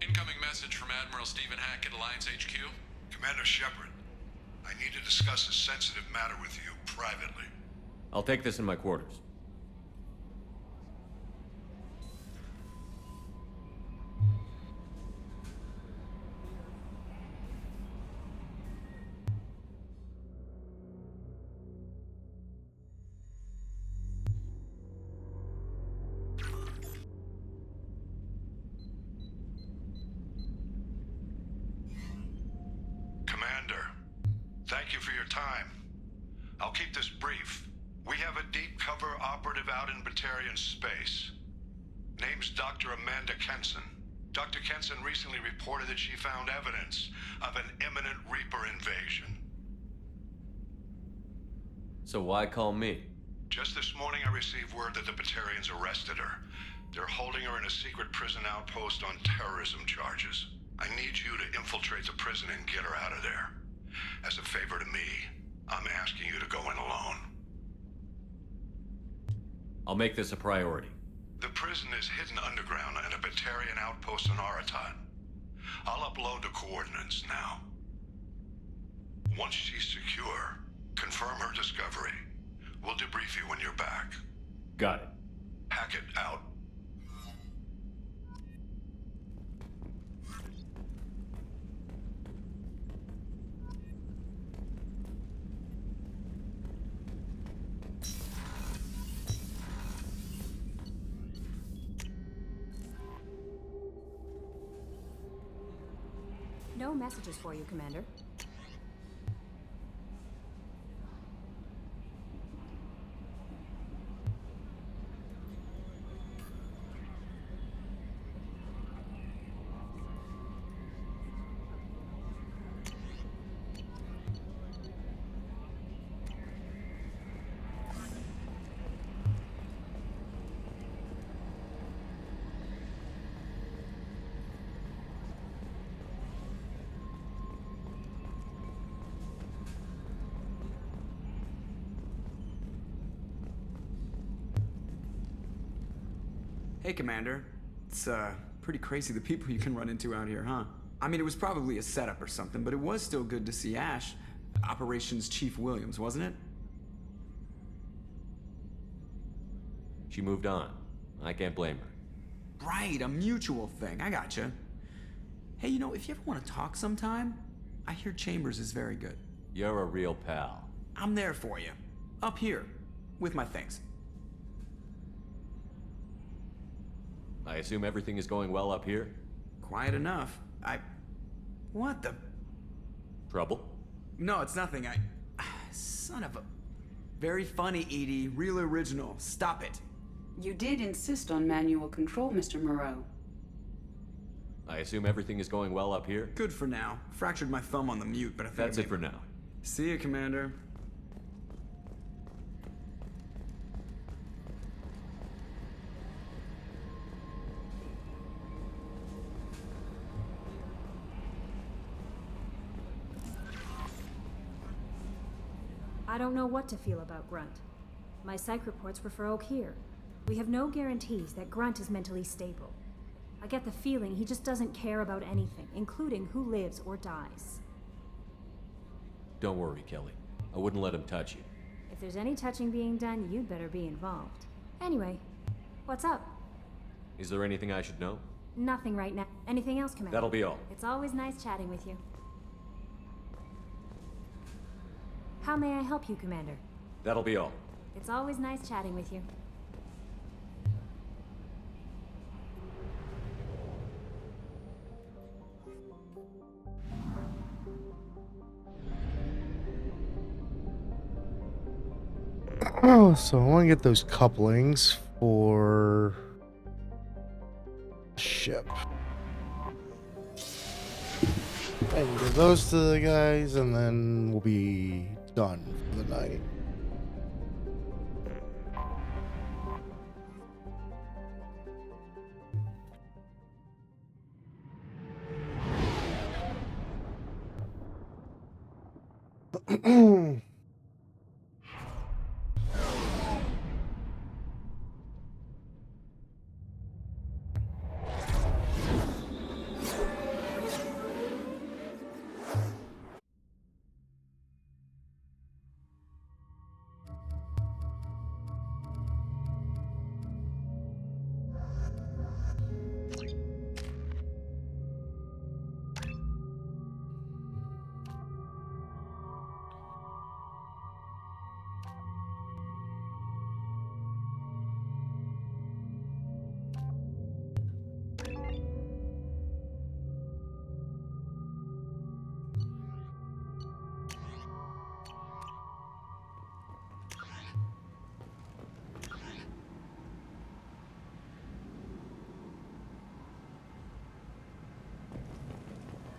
Incoming message from Admiral Stephen Hackett, Alliance HQ. Commander Shepard, I need to discuss a sensitive matter with you privately. I'll take this in my quarters. Thank you for your time. I'll keep this brief. We have a deep cover operative out in Batarian space. Name's Dr. Amanda Kenson. Dr. Kenson recently reported that she found evidence of an imminent Reaper invasion. So why call me? Just this morning I received word that the Batarians arrested her. They're holding her in a secret prison outpost on terrorism charges. I need you to infiltrate the prison and get her out of there. As a favor to me, I'm asking you to go in alone. I'll make this a priority. The prison is hidden underground in a Batarian outpost on Aratat. I'll upload the coordinates now. Once she's secure, confirm her discovery. We'll debrief you when you're back. Got it. Hackett out. No messages for you, Commander. Hey, Commander. It's, pretty crazy the people you can run into out here, huh? I mean, it was probably a setup or something, but it was still good to see Ash, Operations Chief Williams, wasn't it? She moved on. I can't blame her. Right, a mutual thing. I gotcha. Hey, you know, if you ever want to talk sometime, I hear Chambers is very good. You're a real pal. I'm there for you. Up here. With my things. I assume everything is going well up here? Quiet enough. What the... Trouble? No, it's nothing. Son of a... Very funny, Edie. Real original. Stop it. You did insist on manual control, Mr. Moreau. I assume everything is going well up here? Good for now. Fractured my thumb on the mute, but I think That's it for now. See you, Commander. I don't know what to feel about Grunt. My psych reports refer Oak here. We have no guarantees that Grunt is mentally stable. I get the feeling he just doesn't care about anything, including who lives or dies. Don't worry, Kelly. I wouldn't let him touch you. If there's any touching being done, you'd better be involved. Anyway, what's up? Is there anything I should know? Nothing right now. Anything else, Commander? That'll be all. It's always nice chatting with you. How may I help you, Commander? That'll be all. It's always nice chatting with you. Oh, so I want to get those couplings for ship. I can give those to the guys, and then we'll be done for the night.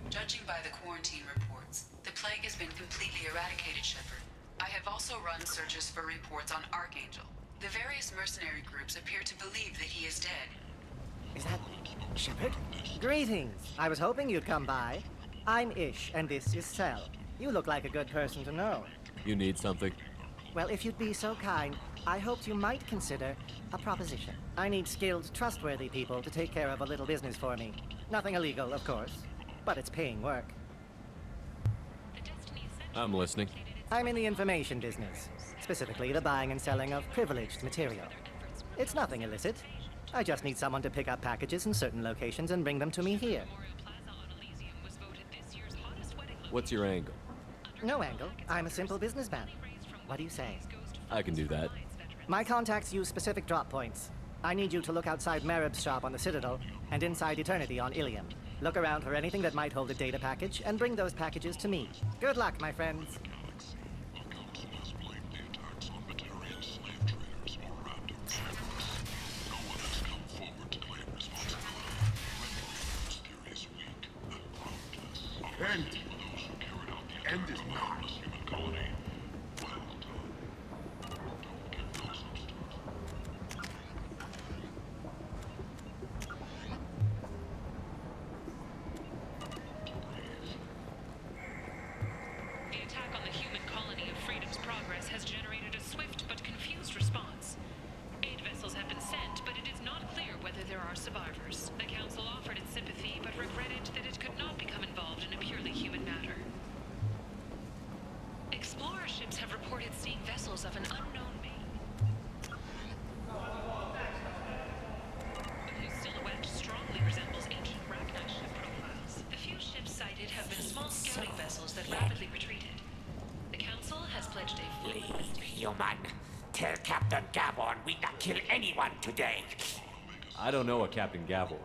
Judging by the quarantine reports, the plague has been completely eradicated, Shepard. I have also run searches for reports on Archangel. The various mercenary groups appear to believe that he is dead. Is that Shepard? Greetings. I was hoping you'd come by. I'm Ish, and this is Cell. You look like a good person to know. You need something? Well, if you'd be so kind, I hoped you might consider a proposition. I need skilled, trustworthy people to take care of a little business for me. Nothing illegal, of course, but it's paying work. I'm listening. I'm in the information business, specifically the buying and selling of privileged material. It's nothing illicit. I just need someone to pick up packages in certain locations and bring them to me here. What's your angle? No angle. I'm a simple businessman. What do you say? I can do that. My contacts use specific drop points. I need you to look outside Merib's shop on the Citadel and inside Eternity on Ilium. Look around for anything that might hold a data package, and bring those packages to me. Good luck, my friends. End is not. The attack on the human colony of Freedom's Progress has generated a swift but confused response. Aid vessels have been sent, but it is not clear whether there are survivors. The Council offered its sympathy, but regretted that it could not become involved in a purely human matter. Explorer ships have reported seeing vessels of an unknown make, whose silhouette strongly resembles ancient Rachni ship profiles. The few ships sighted have been small scouting vessels that rapidly retreated. The Council has pledged a full Human, tell Captain Gavon we not kill anyone today. I don't know a Captain Gavor.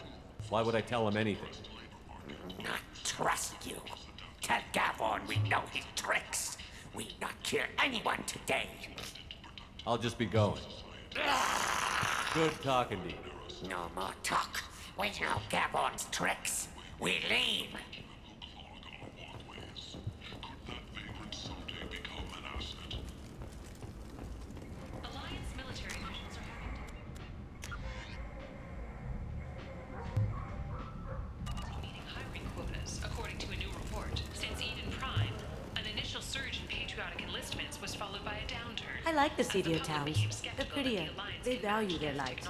Why would I tell him anything? Not trust you. Tell Gavon we know his tricks. We not kill anyone today. I'll just be going. Good talking to you. No more talk. We know Gavon's tricks. We leave. Alliance military missions are meeting hiring quotas, according to a new report. Since Eden Prime, an initial surge in patriotic enlistments was followed by a downturn. I like the seedier towns. They're prettier. They value their light.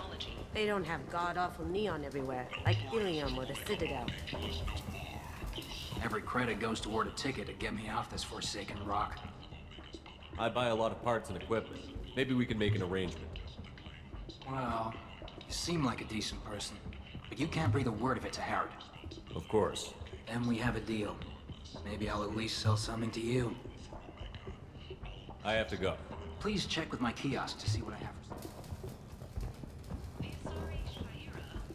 They don't have god-awful neon everywhere, like Ilium or the Citadel. Every credit goes toward a ticket to get me off this forsaken rock. I buy a lot of parts and equipment. Maybe we can make an arrangement. Well, you seem like a decent person, but you can't breathe a word of it to Harrod. Of course. Then we have a deal. Maybe I'll at least sell something to you. I have to go. Please check with my kiosk to see what I have for sale.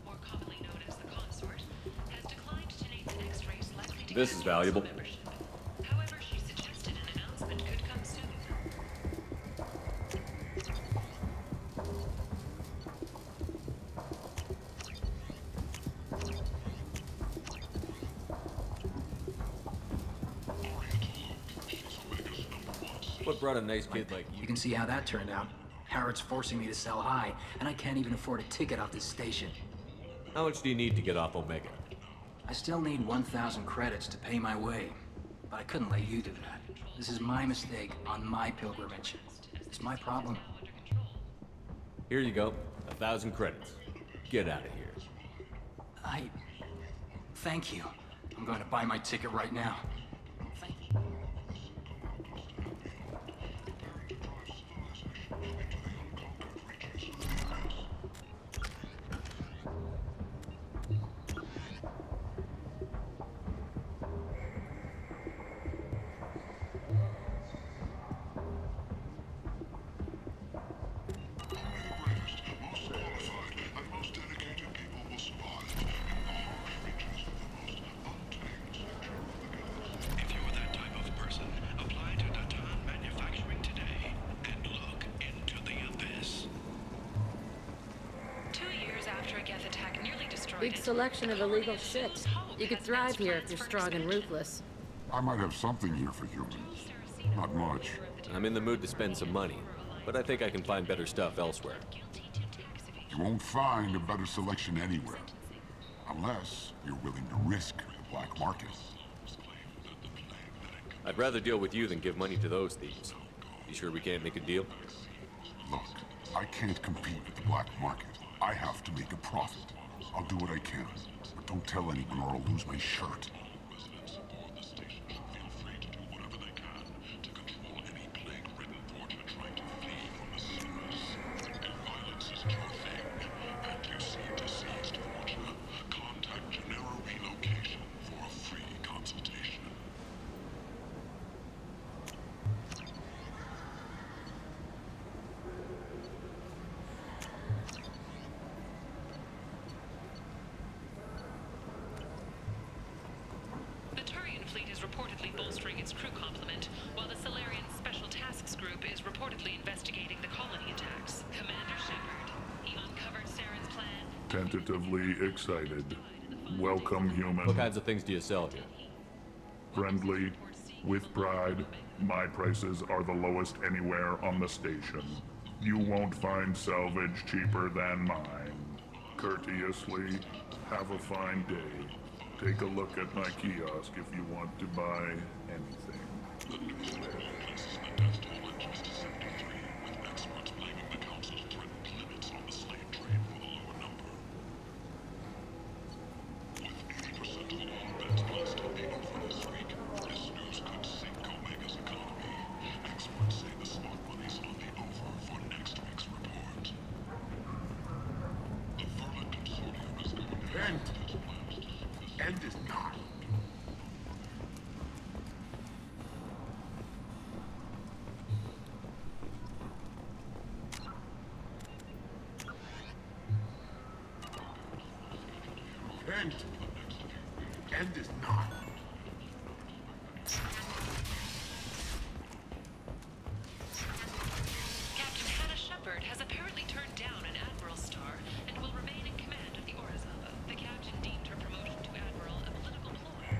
More commonly known as the Consort, has declined to name the next race likely to This is valuable. membership. However, she suggested an announcement could come soon. What brought a nice kid like you? You can see how that turned out. Harrod's forcing me to sell high, and I can't even afford a ticket off this station. How much do you need to get off Omega? I still need 1,000 credits to pay my way, but I couldn't let you do that. This is my mistake on my pilgrimage. It's my problem. Here you go. 1,000 credits. Get out of here. Thank you. I'm going to buy my ticket right now. Big selection of illegal shit. You could thrive here if you're strong and ruthless. I might have something here for humans. Not much. I'm in the mood to spend some money, but I think I can find better stuff elsewhere. You won't find a better selection anywhere. Unless you're willing to risk the black market. I'd rather deal with you than give money to those thieves. You sure we can't make a deal? Look, I can't compete with the black market. I have to make a profit. I'll do what I can, but don't tell anyone or I'll lose my shirt. reportedly bolstering its crew complement, while the Solarian Special Tasks Group is reportedly investigating the colony attacks. Commander Shepard, he uncovered Saren's plan. Tentatively excited. Welcome, human. What kinds of things do you sell here? Friendly, with pride. My prices are the lowest anywhere on the station. You won't find salvage cheaper than mine. Courteously, have a fine day. Take a look at my kiosk if you want to buy anything. End is not. End is not. Captain Hannah Shepard has apparently turned down an Admiral star and will remain in command of the Orizaba. The captain deemed her promotion to Admiral a political ploy.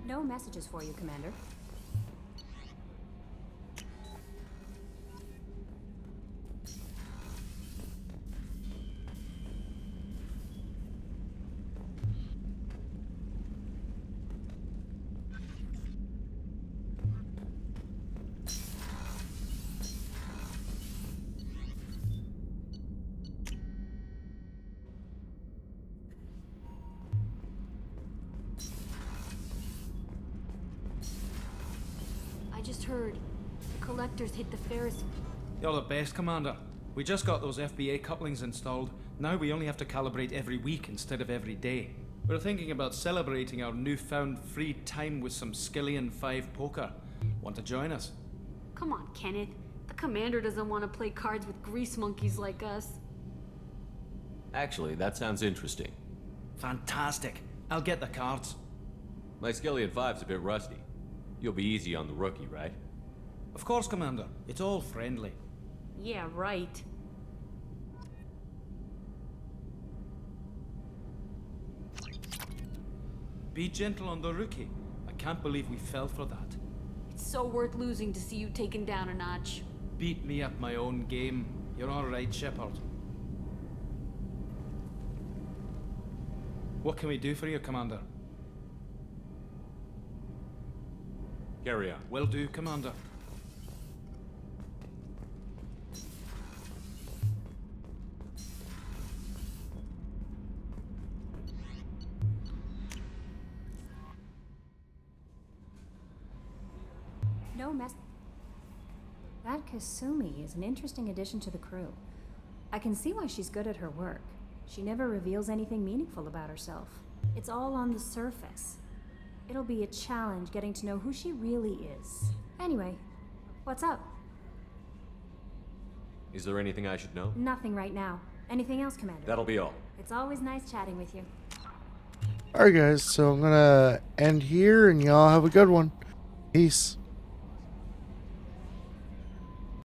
No messages for you, Commander. I just heard the collectors hit the Ferris. You're the best, Commander. We just got those FBA couplings installed. Now we only have to calibrate every week instead of every day. We're thinking about celebrating our newfound free time with some Skillian 5 poker. Want to join us? Come on, Kenneth. The commander doesn't want to play cards with grease monkeys like us. Actually, that sounds interesting. Fantastic. I'll get the cards. My Skillian 5's a bit rusty. You'll be easy on the rookie, right? Of course, Commander. It's all friendly. Yeah, right. Be gentle on the rookie. I can't believe we fell for that. It's so worth losing to see you taken down a notch. Beat me at my own game. You're all right, Shepard. What can we do for you, Commander? Carry on. Will do, Commander. No mess. That Kasumi is an interesting addition to the crew. I can see why she's good at her work. She never reveals anything meaningful about herself. It's all on the surface. It'll be a challenge getting to know who she really is. Anyway, what's up? Is there anything I should know? Nothing right now. Anything else, Commander? That'll be all. It's always nice chatting with you. Alright guys, so I'm gonna end here and y'all have a good one. Peace.